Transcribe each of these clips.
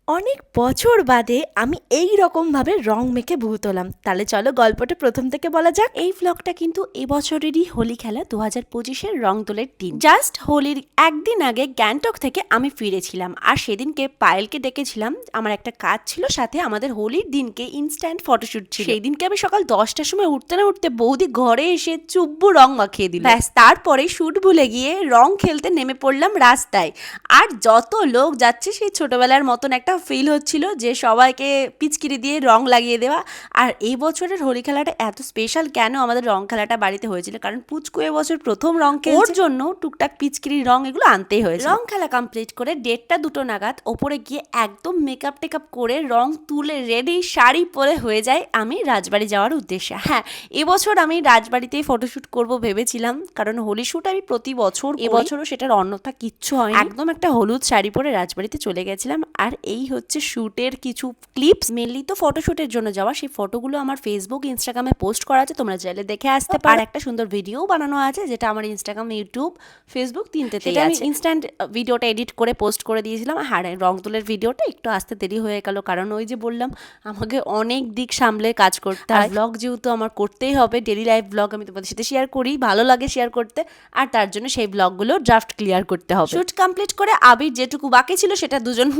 অনেক বছর বাদে আমি এই রকমভাবে রং মেখে ভূত হলাম। তাহলে চলো গল্পটা প্রথম থেকে বলা যাক। এই ভ্লগটা কিন্তু এবছরেরই হোলি খেলা 2025-এর রং দোলের দিন। জাস্ট হোলির একদিন আগে গ্যাংটক থেকে আমি ফিরেছিলাম, আর সেদিনকে পায়েলকে ডেকেছিলাম। আমার একটা কাজ ছিল, সাথে আমাদের হোলির দিনকে ইনস্ট্যান্ট ফটোশুট ছিল। সেই দিনকে আমি সকাল 10টার সময় উঠতে না উঠতে বৌদি ঘরে এসে চুব্বু রং মাখিয়ে দিল। ব্যাস, তারপরে শুট ভুলে গিয়ে রং খেলতে নেমে পড়লাম রাস্তায়। আর যত লোক যাচ্ছে, সেই ছোটবেলার মতন একটা ফিল হচ্ছিল যে সবাইকে পিচকিরি দিয়ে রং লাগিয়ে দেওয়া। আর এই বছরের হোলি খেলাটা এত স্পেশাল কেন আমাদের রং খেলাটা বাড়িতে হয়েছিল, কারণ পুচকু এবছর প্রথম রং খেলছে, ওর জন্য টুকটাক পিচকিরি রং এগুলো আনতেই হয়েছে। রং খেলা কমপ্লিট করে 1:30-2 নাগাদ ওপরে গিয়ে একদম মেকআপ টেকআপ করে রং তুলে রেডি শাড়ি পরে হয়ে যায় আমি রাজবাড়ি যাওয়ার উদ্দেশ্যে। হ্যাঁ, এবছর আমি রাজবাড়িতেই ফটোশুট করব ভেবেছিলাম, কারণ হোলি শুট আমি প্রতি বছর, এবছরও সেটার অন্যথা কিচ্ছু হয়। একদম একটা হলুদ শাড়ি পরে রাজবাড়িতে চলে গেছিলাম। আর এই হচ্ছে শুটের কিছু ক্লিপস, মেনলি তো ফটোশুটের জন্য যাওয়া। সেই ফটোগুলো আমার ফেসবুক ইনস্টাগ্রামে পোস্ট করা আছে, তোমরা চাইলে দেখে আসতে পারো। আর একটা সুন্দর ভিডিও বানানো আছে, যেটা আমার ইনস্টাগ্রাম, ইউটিউব, ফেসবুক তিনটেতেই আছে। আমি ইনস্ট্যান্ট ভিডিওটা এডিট করে পোস্ট করে দিয়েছিলাম। আর রং তুলের ভিডিওটা একটু আসতে দেরি হয়ে গেল, কারণ ওই যে বললাম আমাকে অনেক দিক সামলে কাজ করতে হয়। ব্লগ যেহেতু আমার করতেই হবে, ডেলি লাইফ ব্লগ আমি তোমাদের সাথে শেয়ার করি, ভালো লাগে শেয়ার করতে, আর তার জন্য সেই ব্লগগুলো ড্রাফট ক্লিয়ার করতে হবে। শুট কমপ্লিট করে আবির যেটুকু বাকি ছিল সেটা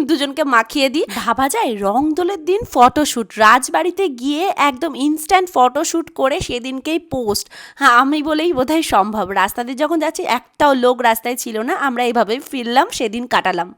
দুজনকে মাখিয়ে দিই। ভাবা যায় রং দোলের দিন ফটোশুট, রাজবাড়িতে গিয়ে একদম ইনস্ট্যান্ট ফটোশুট করে সেদিনকেই পোস্ট। হ্যাঁ, আমি বলেই বোধহয় সম্ভব। রাস্তা দিয়ে যখন যাচ্ছি একটাও লোক রাস্তায় ছিল না, আমরা এইভাবেই ফিরলাম, সেদিন কাটালাম।